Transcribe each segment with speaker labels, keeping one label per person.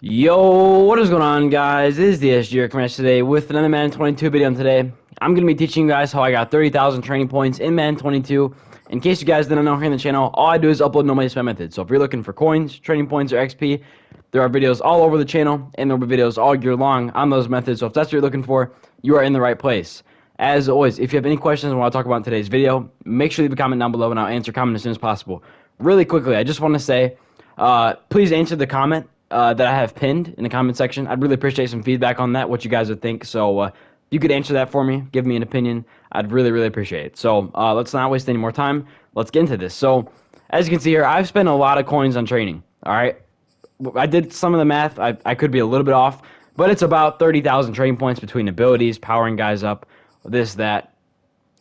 Speaker 1: Yo, what is going on, guys? This is the SG Commander today with another Madden 22 video. Today, I'm going to be teaching you guys how I got 30,000 training points in Madden 22. In case you guys didn't know, here on the channel, all I do is upload no money spent methods. So if you're looking for coins, training points, or XP, there are videos all over the channel, and there will be videos all year long on those methods. So if that's what you're looking for, you are in the right place. As always, if you have any questions on what I talk about in today's video, make sure to leave a comment down below, and I'll answer comment as soon as possible. Really quickly, I just want to say, please answer the comment that I have pinned in the comment section. I'd really appreciate some feedback on that, what you guys would think. So if you could answer that for me, give me an opinion, I'd really appreciate it. So let's not waste any more time. Let's get into this. So as you can see here, I've spent a lot of coins on training. All right, I did some of the math. I could be a little bit off, but it's about 30,000 training points between abilities, powering guys up, this, that.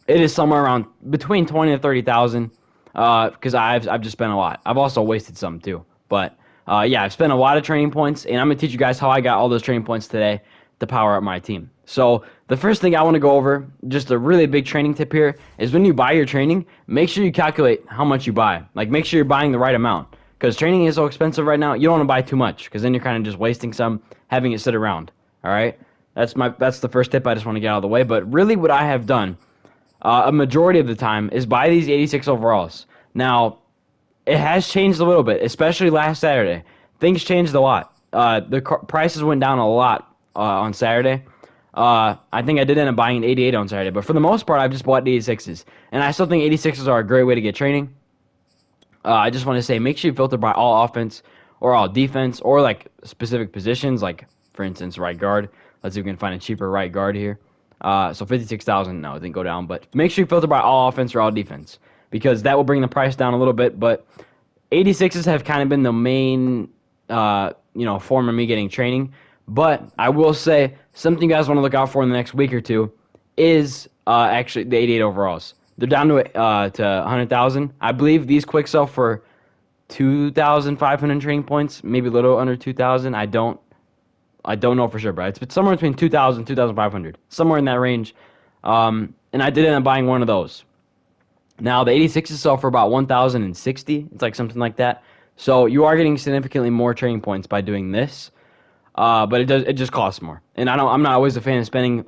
Speaker 1: It is somewhere around between 20 to 30,000 because I've just spent a lot. I've also wasted some too, but yeah, I've spent a lot of training points, and I'm gonna teach you guys how I got all those training points today to power up my team. So the first thing I want to go over, just a really big training tip here, is when you buy your training, make sure you calculate how much you buy. Like, make sure you're buying the right amount, because training is so expensive right now. You don't want to buy too much, because then you're kind of just wasting some, having it sit around. All right, that's the first tip I just want to get out of the way. But really, what I have done a majority of the time is buy these 86 overalls. Now, it has changed a little bit, especially last Saturday. Things changed a lot. The prices went down a lot on Saturday. I think I did end up buying an 88 on Saturday, but for the most part, I've just bought 86s. And I still think 86s are a great way to get training. I just want to say, make sure you filter by all offense or all defense or like specific positions, like for instance, right guard. Let's see if we can find a cheaper right guard here. So 56,000, no, it didn't go down, but make sure you filter by all offense or all defense because that will bring the price down a little bit. But 86s have kind of been the main, form of me getting training. But I will say something you guys want to look out for in the next week or two is actually the 88 overalls. They're down to 100,000. I believe these quick sell for 2,500 training points, maybe a little under 2,000. I don't know for sure, but it's somewhere between 2,000 2,500, somewhere in that range. And I did end up buying one of those. Now the 86s sell for about 1,060. It's like something like that. So you are getting significantly more training points by doing this. But it just costs more. And I'm not always a fan of spending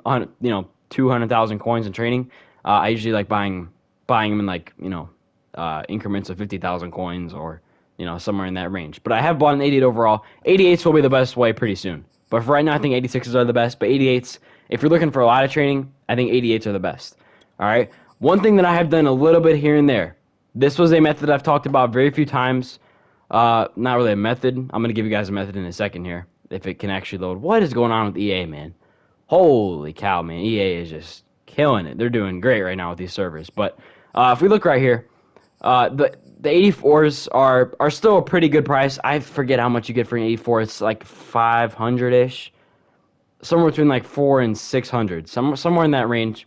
Speaker 1: 200,000 coins in training. I usually like buying them in like increments of 50,000 coins or somewhere in that range. But I have bought an 88 overall. 88s will be the best way pretty soon. But for right now, I think 86s are the best. But 88s, if you're looking for a lot of training, I think 88s are the best. All right. One thing that I have done a little bit here and there. This was a method I've talked about very few times. Not really a method. I'm gonna give you guys a method in a second here, if it can actually load. What is going on with EA, man? Holy cow, man! EA is just killing it. They're doing great right now with these servers. But if we look right here, the 84s are still a pretty good price. I forget how much you get for an 84. It's like 500-ish, somewhere between like 4 and 600, somewhere in that range.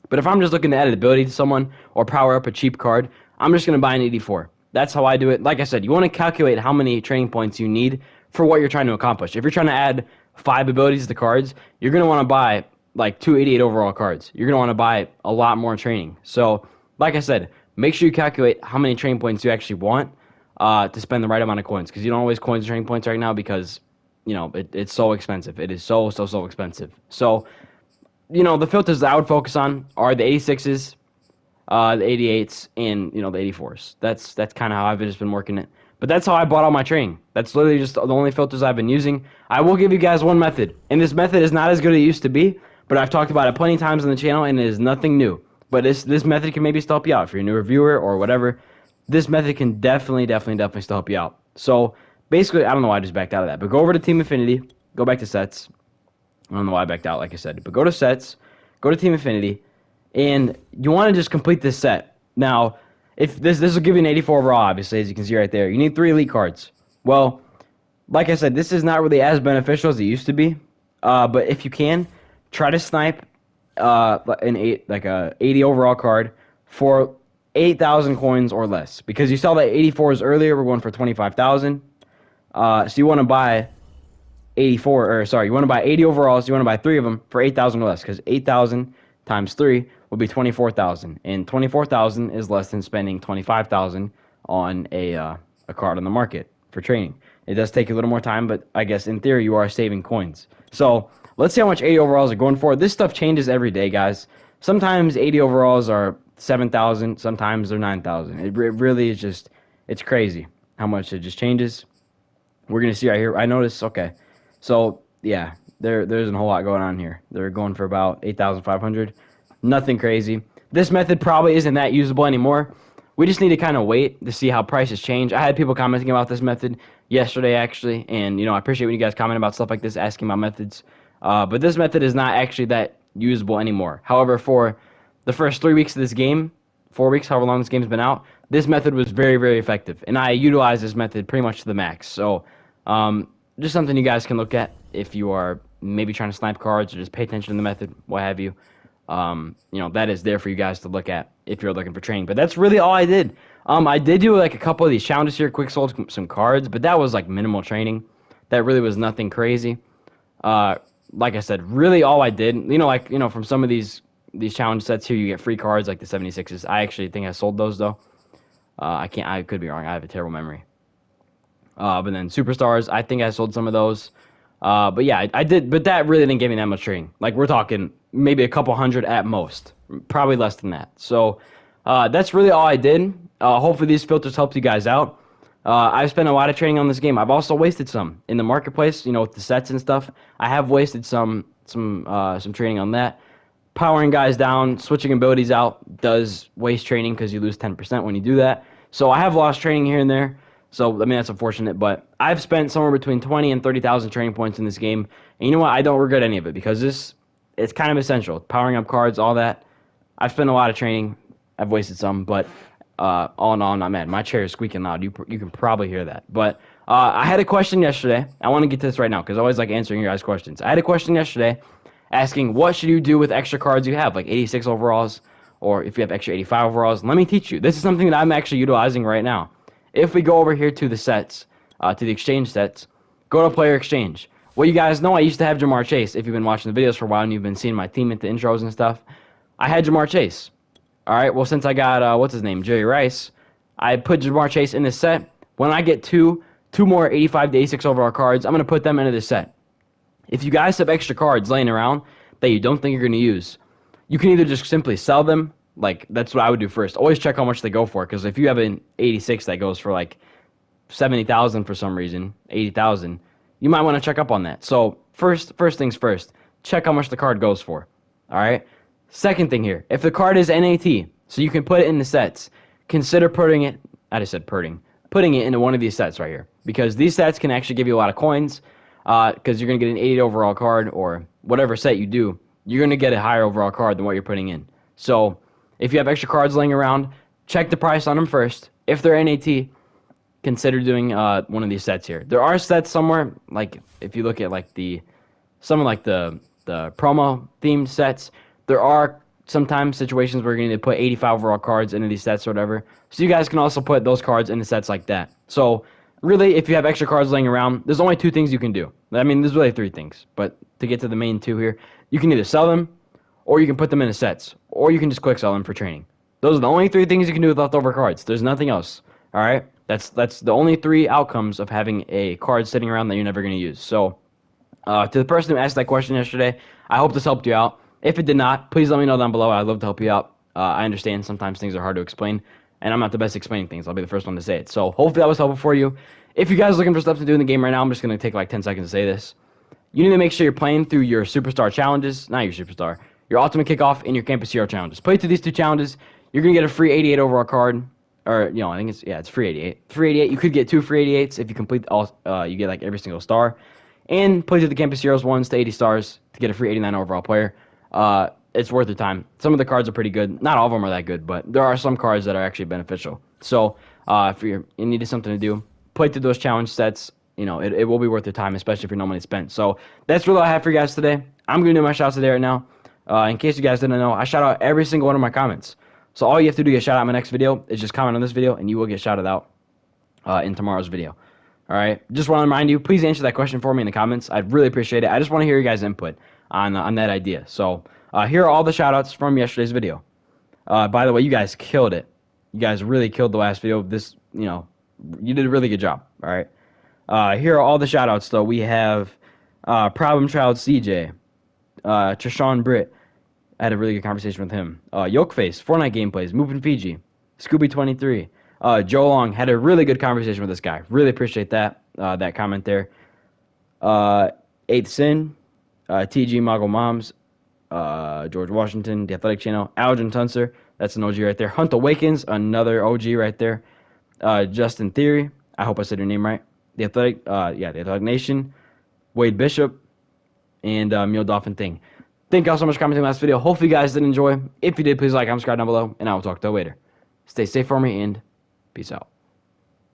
Speaker 1: But if I'm just looking to add ability to someone or power up a cheap card, I'm just going to buy an 84. That's how I do it. Like I said, you want to calculate how many training points you need for what you're trying to accomplish. If you're trying to add 5 abilities to cards, you're going to want to buy like 288 overall cards. You're going to want to buy a lot more training. So, like I said, make sure you calculate how many training points you actually want to spend the right amount of coins. Because you don't always coins training points right now because, it's so expensive. It is so expensive. So, the filters that I would focus on are the 86s, the 88s, and the 84s. That's kind of how I've just been working it. But that's how I bought all my training. That's literally just the only filters I've been using. I will give you guys one method, and this method is not as good as it used to be, but I've talked about it plenty of times on the channel, and it is nothing new. But this method can maybe still help you out if you're a newer viewer or whatever. This method can definitely still help you out. So basically, I don't know why I just backed out of that, but go over to Team Affinity, go back to sets. I don't know why I backed out, like I said, but go to sets, go to Team Affinity, and you want to just complete this set. Now, if this will give you an 84 overall, obviously, as you can see right there. You need 3 elite cards. Well, like I said, this is not really as beneficial as it used to be. But if you can, try to snipe a 80 overall card for 8,000 coins or less. Because you saw that 84s earlier were going for 25,000. So you want to buy 80 overalls. You want to buy 3 of them for 8,000 or less, because 8,000 times 3 will be 24,000, and 24,000 is less than spending 25,000 on a card on the market for training. It does take a little more time, but I guess in theory you are saving coins. So let's see how much 80 overalls are going for. This stuff changes every day, guys. Sometimes 80 overalls are 7,000. Sometimes they're 9,000. It really is just, it's crazy how much it just changes. We're going to see right here. I noticed, okay. So, yeah, there's a whole lot going on here. They're going for about 8,500. Nothing crazy. This method probably isn't that usable anymore. We just need to kind of wait to see how prices change. I had people commenting about this method yesterday, actually, and, I appreciate when you guys comment about stuff like this, asking about methods. But this method is not actually that usable anymore. However, for the first 3 weeks of this game, 4 weeks, however long this game's been out, this method was very, very effective, and I utilize this method pretty much to the max. So, just something you guys can look at if you are maybe trying to snipe cards or just pay attention to the method, what have you. That is there for you guys to look at if you're looking for training. But that's really all I did. I did do like a couple of these challenges here, quick sold some cards, but that was like minimal training. That really was nothing crazy. Like I said, really all I did, from some of these challenge sets here, you get free cards like the 76s. I actually think I sold those though. I could be wrong. I have a terrible memory. But then superstars, I think I sold some of those. But yeah, I did, but that really didn't give me that much training. Like we're talking maybe a couple hundred at most, probably less than that. So that's really all I did. Hopefully these filters helped you guys out. I've spent a lot of training on this game. I've also wasted some in the marketplace, with the sets and stuff. I have wasted some training on that. Powering guys down, switching abilities out does waste training because you lose 10% when you do that. So I have lost training here and there. So, I mean, that's unfortunate, but I've spent somewhere between 20 and 30,000 training points in this game. And you know what? I don't regret any of it because it's kind of essential. Powering up cards, all that. I've spent a lot of training. I've wasted some, but all in all, I'm not mad. My chair is squeaking loud. You can probably hear that. But I had a question yesterday. I want to get to this right now because I always like answering your guys' questions. I had a question yesterday asking what should you do with extra cards you have, like 86 overalls, or if you have extra 85 overalls. Let me teach you. This is something that I'm actually utilizing right now. If we go over here to the sets, to the exchange sets, go to player exchange. Well, you guys know I used to have Jamar Chase. If you've been watching the videos for a while and you've been seeing my team at the intros and stuff, I had Jamar Chase. All right, well, since I got, what's his name, Jerry Rice, I put Jamar Chase in this set. When I get two more 85 to 86 overall cards, I'm going to put them into this set. If you guys have extra cards laying around that you don't think you're going to use, you can either just simply sell them. Like, that's what I would do first. Always check how much they go for, because if you have an 86 that goes for, like, 70,000 for some reason, 80,000, you might want to check up on that. So, first things first, check how much the card goes for, all right? Second thing here, if the card is NAT, so you can put it in the sets, consider putting it, I just said putting it into one of these sets right here, because these sets can actually give you a lot of coins, because you're going to get an 80 overall card, or whatever set you do, you're going to get a higher overall card than what you're putting in. So, if you have extra cards laying around, check the price on them first. If they're NAT, consider doing one of these sets here. There are sets somewhere, like if you look at like the promo themed sets, there are sometimes situations where you're going to put 85 overall cards into these sets or whatever. So you guys can also put those cards into sets like that. So really, if you have extra cards laying around, there's only two things you can do. I mean, there's really three things, but to get to the main two here, you can either sell them, or you can put them into sets, or you can just quick sell them for training. Those are the only three things you can do with leftover cards. There's nothing else. All right, that's the only three outcomes of having a card sitting around that you're never going to use. So, to the person who asked that question yesterday, I hope this helped you out. If it did not, please let me know down below. I'd love to help you out. I understand sometimes things are hard to explain, and I'm not the best explaining things. I'll be the first one to say it. So hopefully that was helpful for you. If you guys are looking for stuff to do in the game right now, I'm just going to take like 10 seconds to say this. You need to make sure you're playing through your superstar challenges, not your superstar, your ultimate kickoff and your campus hero challenges. Play through these two challenges. You're going to get a free 88 overall card. Or, I think it's free 88. Free 88. You could get two free 88s if you complete all, you get like every single star. And play through the campus heroes 1s to 80 stars to get a free 89 overall player. It's worth your time. Some of the cards are pretty good. Not all of them are that good, but there are some cards that are actually beneficial. So, if you needed something to do, play through those challenge sets. It will be worth your time, especially if you're no money spent. So, that's really all I have for you guys today. I'm going to do my shout-outs today right now. In case you guys didn't know, I shout out every single one of my comments. So, all you have to do to get shout out in my next video is just comment on this video, and you will get shouted out in tomorrow's video. All right. Just want to remind you, please answer that question for me in the comments. I'd really appreciate it. I just want to hear your guys' input on that idea. So here are all the shout-outs from yesterday's video. By the way, you guys killed it. You guys really killed the last video. You did a really good job. All right. Here are all the shout outs, though. We have Problem Child CJ, Trishawn Britt. I had a really good conversation with him. Yokeface, Fortnite gameplays, Moving Fiji, Scooby23. Joe Long had a really good conversation with this guy. Really appreciate that comment there. Eighth Sin, TG Moggle Moms, George Washington, The Athletic Channel, Algin Tunser, that's an OG right there. Hunt Awakens, another OG right there. Justin Theory, I hope I said your name right. The Athletic Nation, Wade Bishop, and Mule Dolphin Thing. Thank y'all so much for commenting on last video. Hopefully you guys did enjoy. If you did, please like, comment, subscribe down below, and I will talk to you later. Stay safe for me, and peace out.